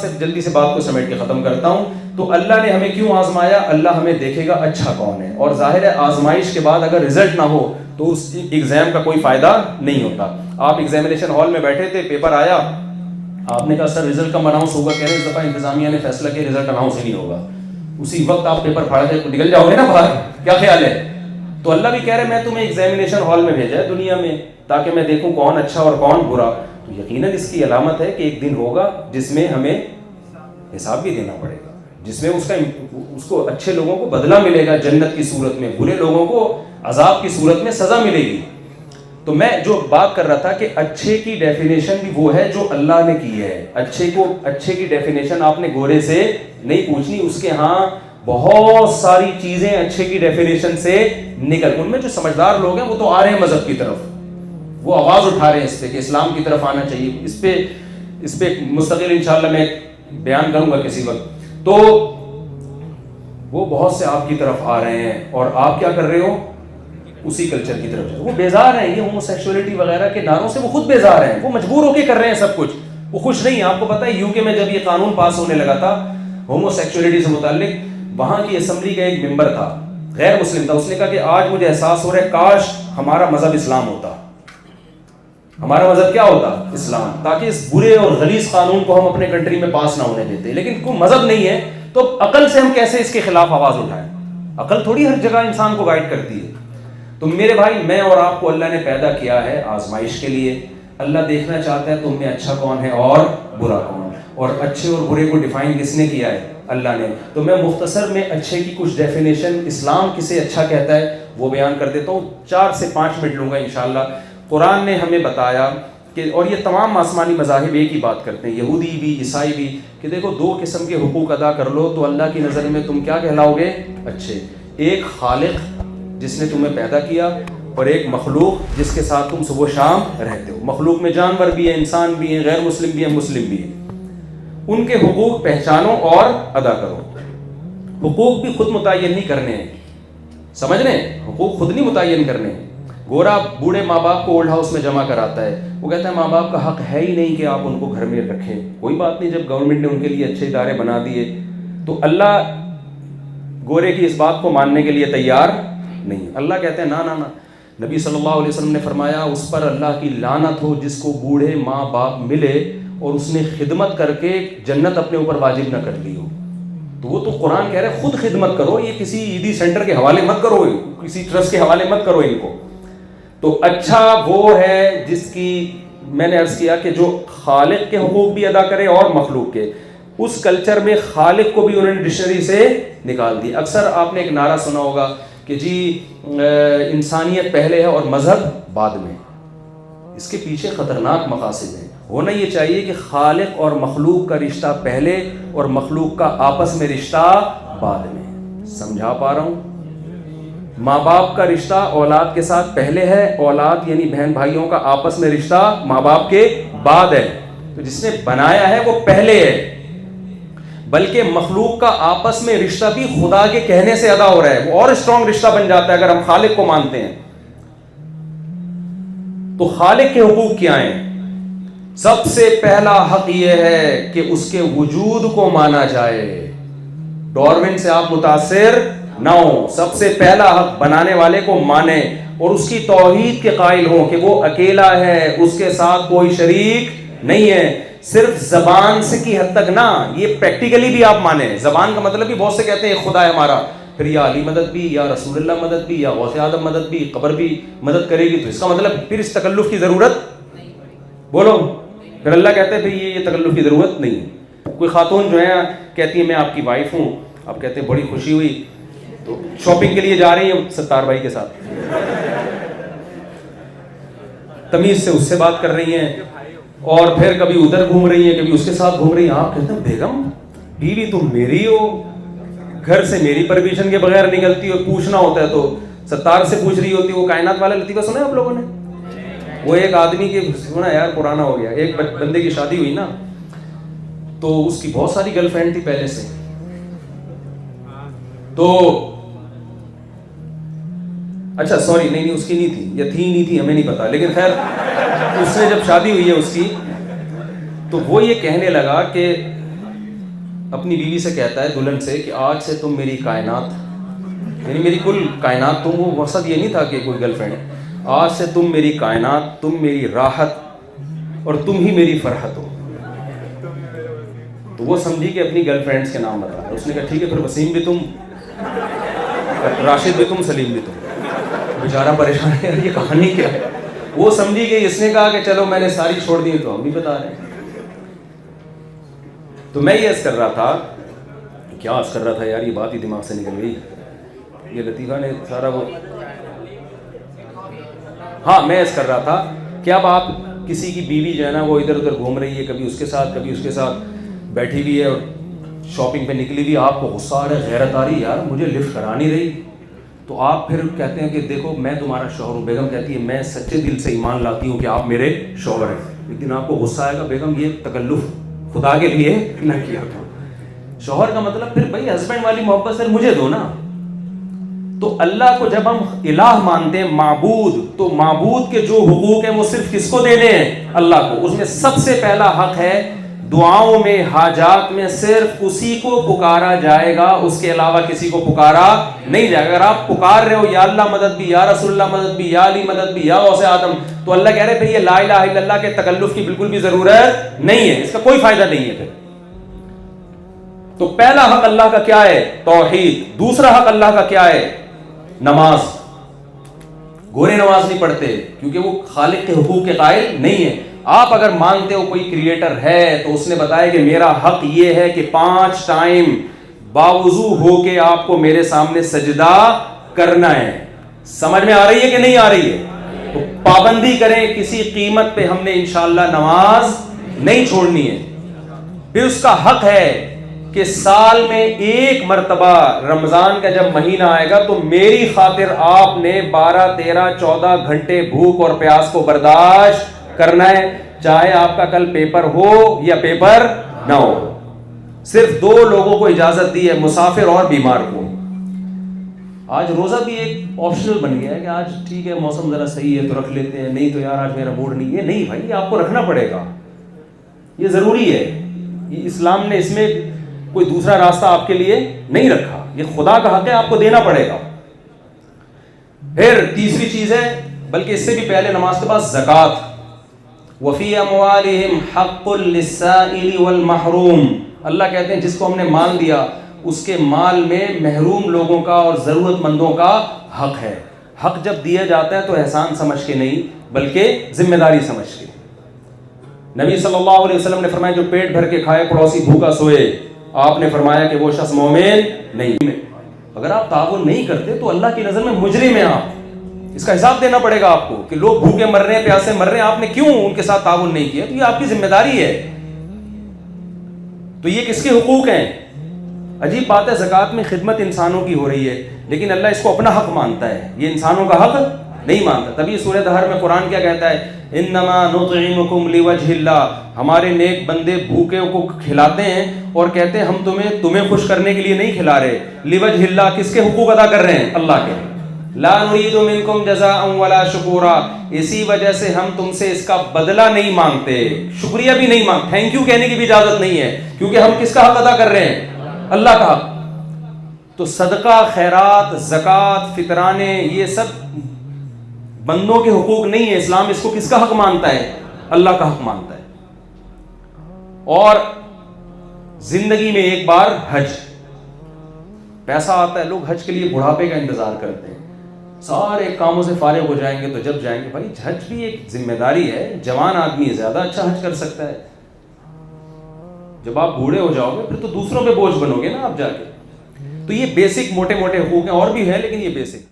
سے جلدی سے بات کو سمیٹ کے ختم کرتا ہوں. تو اللہ نے ہمیں کیوں آزمایا؟ اللہ ہمیں دیکھے گا اچھا کون ہے. اور ظاہر ہے آزمائش کے بعد اگر رزلٹ نہ ہو تو اس ایگزام کا کوئی فائدہ نہیں ہوتا. آپ ایگزامینیشن ہال میں بیٹھے تھے, پیپر آیا, آپ نے کہا سر رزلٹ کب اناؤنس ہوگا؟ کہہ رہے اس دفعہ انتظامیہ نے فیصلہ کیا رزلٹ اناؤنس ہی نہیں ہوگا. اسی وقت آپ پیپر پھاڑ کے نکل جاؤ گے نا باہر. کیا خیال ہے؟ تو اللہ بھی کہہ رہے میں تمہیں ایگزامینیشن ہال میں بھیجا ہے دنیا میں تاکہ میں دیکھوں کون اچھا اور کون برا. تو یقیناً اس کی علامت ہے کہ ایک دن ہوگا جس میں ہمیں حساب بھی دینا پڑے گا, جس میں اس کو اچھے لوگوں کو بدلہ ملے گا جنت کی صورت میں, برے لوگوں کو عذاب کی صورت میں سزا ملے گی. تو میں جو بات کر رہا تھا کہ اچھے کی ڈیفینیشن بھی وہ ہے جو اللہ نے کی ہے. اچھے کی ڈیفینیشن آپ نے گورے سے نہیں پوچھنی, اس کے ہاں بہت ساری چیزیں اچھے کی ڈیفینیشن سے نکل. ان میں جو سمجھدار لوگ ہیں وہ تو آ رہے ہیں مذہب کی طرف, وہ آواز اٹھا رہے ہیں اس پہ کہ اسلام کی طرف آنا چاہیے. اس پہ مستقل انشاءاللہ میں بیان کروں گا کسی وقت. تو وہ بہت سے آپ کی طرف آ رہے ہیں اور آپ کیا کر رہے ہو؟ اسی کلچر کی طرف. وہ بیزار ہیں, یہ ہومو سیکسولیٹی وغیرہ کے نعروں سے وہ خود بیزار ہیں, وہ مجبور ہو کے کر رہے ہیں سب کچھ, وہ خوش نہیں ہیں. آپ کو پتہ ہے یو کے میں جب یہ قانون پاس ہونے لگا تھا ہومو سیکسولیٹی سے متعلق, وہاں کی اسمبلی کا ایک ممبر تھا, غیر مسلم تھا, اس نے کہا کہ آج مجھے احساس ہو رہا ہے کاش ہمارا مذہب اسلام ہوتا. ہمارا مذہب کیا ہوتا؟ اسلام, تاکہ اس برے اور غلیظ قانون کو ہم اپنے کنٹری میں پاس نہ ہونے دیتے. لیکن کوئی مذہب نہیں ہے تو عقل سے ہم کیسے اس کے خلاف آواز اٹھائیں؟ عقل تھوڑی ہر جگہ انسان کو گائیڈ کرتی ہے. تو میرے بھائی, میں اور آپ کو اللہ نے پیدا کیا ہے آزمائش کے لیے. اللہ دیکھنا چاہتا ہے تم میں اچھا کون ہے اور برا کون, اور اچھے اور برے کو ڈیفائن کس نے کیا ہے؟ اللہ نے. تو میں مختصر میں اچھے کی کچھ ڈیفینیشن, اسلام کسے اچھا کہتا ہے وہ بیان کر دیتا ہوں. 4 سے 5 منٹ لوں گا انشاءاللہ. قرآن نے ہمیں بتایا کہ, اور یہ تمام آسمانی مذاہب ایک ہی بات کرتے ہیں, یہودی بھی عیسائی بھی, کہ دیکھو 2 قسم کے حقوق ادا کر لو تو اللہ کی نظر میں تم کیا کہلاؤ گے؟ اچھے. ایک خالق جس نے تمہیں پیدا کیا, اور ایک مخلوق جس کے ساتھ تم صبح و شام رہتے ہو. مخلوق میں جانور بھی ہیں, انسان بھی ہیں, غیر مسلم بھی ہیں, مسلم بھی ہیں. ان کے حقوق پہچانو اور ادا کرو. حقوق بھی خود متعین نہیں کرنے ہیں, سمجھ رہے ہیں؟ حقوق خود نہیں متعین کرنے ہیں. گورا بوڑھے ماں باپ کو اولڈ ہاؤس میں جمع کراتا ہے, وہ کہتا ہے ماں باپ کا حق ہے ہی نہیں کہ آپ ان کو گھر میں رکھیں. کوئی بات نہیں, جب گورنمنٹ نے ان کے لیے اچھے ادارے بنا دیے. تو اللہ گورے کی اس بات کو ماننے کے لیے تیار نہیں. اللہ کہتے ہیں نا نا نا. نبی صلی اللہ علیہ وسلم نے فرمایا اس پر اللہ کی لعنت ہو جس کو بوڑھے ماں باپ ملے اور اس نے خدمت کر کے جنت اپنے اوپر واجب نہ کر لی ہو. تو وہ تو قرآن کہہ رہے ہیں خود خدمت کرو, یہ کسی عیدی سینٹر کے حوالے مت کرو, کسی ٹرسٹ کے حوالے مت کرو ان کو. تو اچھا وہ ہے جس کی میں نے عرض کیا کہ جو خالق کے حقوق بھی ادا کرے اور مخلوق کے. اس کلچر میں خالق کو بھی انہوں نے ڈکشنری سے نکال دی. اکثر آپ نے ایک نعرہ سنا ہوگا کہ جی انسانیت پہلے ہے اور مذہب بعد میں. اس کے پیچھے خطرناک مقاصد ہیں. ہونا یہ چاہیے کہ خالق اور مخلوق کا رشتہ پہلے اور مخلوق کا آپس میں رشتہ بعد میں. سمجھا پا رہا ہوں؟ ماں باپ کا رشتہ اولاد کے ساتھ پہلے ہے, اولاد یعنی بہن بھائیوں کا آپس میں رشتہ ماں باپ کے بعد ہے. تو جس نے بنایا ہے وہ پہلے ہے, بلکہ مخلوق کا آپس میں رشتہ بھی خدا کے کہنے سے ادا ہو رہا ہے, وہ اور اسٹرانگ رشتہ بن جاتا ہے اگر ہم خالق کو مانتے ہیں. تو خالق کے حقوق کیا ہیں؟ سب سے پہلا حق یہ ہے کہ اس کے وجود کو مانا جائے. ڈارون سے آپ متاثر نہ ہو. سب سے پہلا حق بنانے والے کو مانے اور اس کی توحید کے قائل ہوں کہ وہ اکیلا ہے, اس کے ساتھ کوئی شریک نہیں ہے. صرف زبان سے کی حد تک نہ, یہ پریکٹیکلی بھی آپ مانیں. زبان کا مطلب بھی بہت سے کہتے ہیں خدا ہے ہمارا, پھر یا علی مدد بھی, یا رسول اللہ مدد بھی, یا غوث اعظم مدد بھی, قبر بھی مدد کرے گی. تو اس کا مطلب پھر اس تکلف کی ضرورت بولو. پھر اللہ کہتے ہیں پھر یہ تکلف کی ضرورت نہیں. کوئی خاتون جو ہے کہتی ہے میں آپ کی وائف ہوں, آپ کہتے ہیں بڑی خوشی ہوئی, تو شاپنگ کے لیے جا رہی ہیں ستار بھائی کے ساتھ, تمیز سے اس سے بات کر رہی ہیں, اور پھر کبھی ادھر گھوم رہی ہیں, کبھی اس کے ساتھ گھوم رہی ہیں. آپ کہتے ہیں بیگم بیوی تم میری ہو, گھر سے میری پرمیشن کے بغیر نکلتی ہو, پوچھنا ہوتا ہے تو ستار سے پوچھ رہی ہوتی. وہ کائنات والا لطیفہ سنا ہے آپ لوگوں نے؟ وہ ایک آدمی کی, سنا یار پرانا ہو گیا, ایک بندے کی شادی ہوئی نا, تو اس کی بہت ساری گرل فرینڈ تھی پہلے سے. تو اچھا سوری نہیں اس کی نہیں تھی, یا تھی نہیں تھی ہمیں نہیں پتا, لیکن خیر اس سے جب شادی ہوئی ہے اس کی, تو وہ یہ کہنے لگا کہ اپنی بیوی سے کہتا ہے دلہن سے کہ آج سے تم میری کائنات، یعنی میری کل کائنات تم، وہ مقصد یہ نہیں تھا کہ کوئی گرل فرینڈ ہے، آج سے تم میری کائنات، تم میری راحت اور تم ہی میری فرحت ہو. تو وہ سمجھی کہ اپنی گرل فرینڈس کے نام بتا رہا ہے. اس نے کہا ٹھیک ہے، پھر وسیم بھی تم، راشد بھی تم، سلیم بھی تم. بیچارہ پریشان ہے یہ کہانی کیا ہے. وہ سمجھی کہ اس نے کہا کہ چلو میں نے ساری چھوڑ دی تو ہم بھی بتا رہے ہیں. تو میں یہ عرض کر رہا تھا، کیا عرض کر رہا تھا یار، یہ بات ہی دماغ سے نکل گئی. یہ لطیفہ نے سارا وہ، ہاں میں عرض کر رہا تھا کہ اب آپ کسی کی بیوی جو ہے نا وہ ادھر ادھر گھوم رہی ہے، کبھی اس کے ساتھ کبھی اس کے ساتھ بیٹھی ہوئی ہے اور شاپنگ پہ نکلی ہوئی، آپ کو غصہ آ رہا ہے، غیرت آ رہی ہے، یار مجھے لفٹ کرا نہیں رہی. تو آپ پھر کہتے ہیں کہ دیکھو میں تمہارا شوہر ہوں. بیگم کہتی ہے میں سچے دل سے ایمان لاتی ہوں کہ آپ میرے شوہر ہیں، لیکن آپ کو غصہ آئے گا بیگم یہ تکلف خدا کے لیے نہ کیا کرو. شوہر کا مطلب پھر بھائی ہسبینڈ والی محبت سے مجھے دو نا. تو اللہ کو جب ہم الہ مانتے ہیں، معبود، تو معبود کے جو حقوق ہیں وہ صرف کس کو دینے ہیں؟ اللہ کو. اس میں سب سے پہلا حق ہے دعاؤں میں، حاجات میں صرف اسی کو پکارا جائے گا، اس کے علاوہ کسی کو پکارا نہیں جائے گا. اگر آپ پکار رہے ہو یا اللہ مدد بھی، یا رسول اللہ مدد بھی، یا علی مدد بھی، یا غوث آدم، تو اللہ کہہ رہے پھر یہ لا الہ الا اللہ کے تکلف کی بالکل بھی ضرورت نہیں ہے، اس کا کوئی فائدہ نہیں ہے. پھر تو پہلا حق اللہ کا کیا ہے؟ توحید. دوسرا حق اللہ کا کیا ہے؟ نماز. گورے نماز نہیں پڑھتے کیونکہ وہ خالق کے حقوق کے قائل نہیں ہے. آپ اگر مانتے ہو کوئی کریٹر ہے تو اس نے بتایا کہ میرا حق یہ ہے کہ 5 ٹائم باوضو ہو کے آپ کو میرے سامنے سجدہ کرنا ہے. سمجھ میں آ رہی ہے کہ نہیں آ رہی ہے؟ تو پابندی کریں، کسی قیمت پہ ہم نے انشاءاللہ نماز نہیں چھوڑنی ہے. پھر اس کا حق ہے کہ سال میں 1 مرتبہ رمضان کا جب مہینہ آئے گا تو میری خاطر آپ نے 12 13 14 گھنٹے بھوک اور پیاس کو برداشت کرنا ہے، چاہے آپ کا کل پیپر ہو یا پیپر نہ ہو. صرف 2 لوگوں کو اجازت دی ہے، مسافر اور بیمار کو. آج روزہ بھی ایک آپشنل بن گیا ہے کہ آج ٹھیک ہے موسم ذرا صحیح ہے تو رکھ لیتے ہیں، نہیں تو یار آج میرا موڈ نہیں ہے. نہیں بھائی، یہ آپ کو رکھنا پڑے گا، یہ ضروری ہے. یہ اسلام نے اس میں کوئی دوسرا راستہ آپ کے لیے نہیں رکھا، یہ خدا کا حق ہے، آپ کو دینا پڑے گا. پھر تیسری چیز ہے، بلکہ اس سے بھی پہلے نماز کے بعد زکوٰۃ. وفی اموالہم حق للسائل والمحروم. اللہ کہتے ہیں جس کو ہم نے مال دیا اس کے مال میں محروم لوگوں کا اور ضرورت مندوں کا حق ہے. حق جب دیا جاتا ہے تو احسان سمجھ کے نہیں بلکہ ذمہ داری سمجھ کے. نبی صلی اللہ علیہ وسلم نے فرمایا جو پیٹ بھر کے کھائے پڑوسی بھوکا سوئے، آپ نے فرمایا کہ وہ شخص مومن نہیں. اگر آپ تعاون نہیں کرتے تو اللہ کی نظر میں مجرم ہیں آپ. اس کا حساب دینا پڑے گا آپ کو کہ لوگ بھوکے مر رہے ہیں، پیاسے مر رہے ہیں، آپ نے کیوں ان کے ساتھ تعاون نہیں کیا. تو یہ آپ کی ذمہ داری ہے. تو یہ کس کے حقوق ہیں؟ عجیب بات ہے، زکوٰۃ میں خدمت انسانوں کی ہو رہی ہے لیکن اللہ اس کو اپنا حق مانتا ہے، یہ انسانوں کا حق نہیں مانتا. تبھی سورہ دہر میں قرآن کیا کہتا ہے؟ انما نطعمکم لوجہ اللہ. ہمارے نیک بندے بھوکے کو کھلاتے ہیں اور کہتے ہیں ہم تمہیں خوش کرنے کے لیے نہیں کھلا رہے. لوجہ اللہ، کس کے حقوق ادا کر رہے ہیں؟ اللہ کے. لا نريد منکم جزاء ولا شکورا. اسی وجہ سے ہم تم سے اس کا بدلہ نہیں مانگتے، شکریہ بھی نہیں مانگتے، تھینک یو کہنے کی بھی اجازت نہیں ہے، کیونکہ ہم کس کا حق ادا کر رہے ہیں؟ اللہ کا حق. تو صدقہ، خیرات، زکوٰۃ، فطرانے، یہ سب بندوں کے حقوق نہیں ہے. اسلام اس کو کس کا حق مانتا ہے؟ اللہ کا حق مانتا ہے. اور زندگی میں ایک بار حج، پیسہ آتا ہے، لوگ حج کے لیے بڑھاپے کا انتظار کرتے ہیں، سارے کاموں سے فارغ ہو جائیں گے تو جب جائیں گے. بھائی حج بھی ایک ذمہ داری ہے، جوان آدمی زیادہ اچھا حج کر سکتا ہے. جب آپ بوڑھے ہو جاؤ گے پھر تو دوسروں پہ بوجھ بنو گے نا آپ جا کے. تو یہ بیسک موٹے موٹے حقوق ہیں، اور بھی ہے لیکن یہ بیسک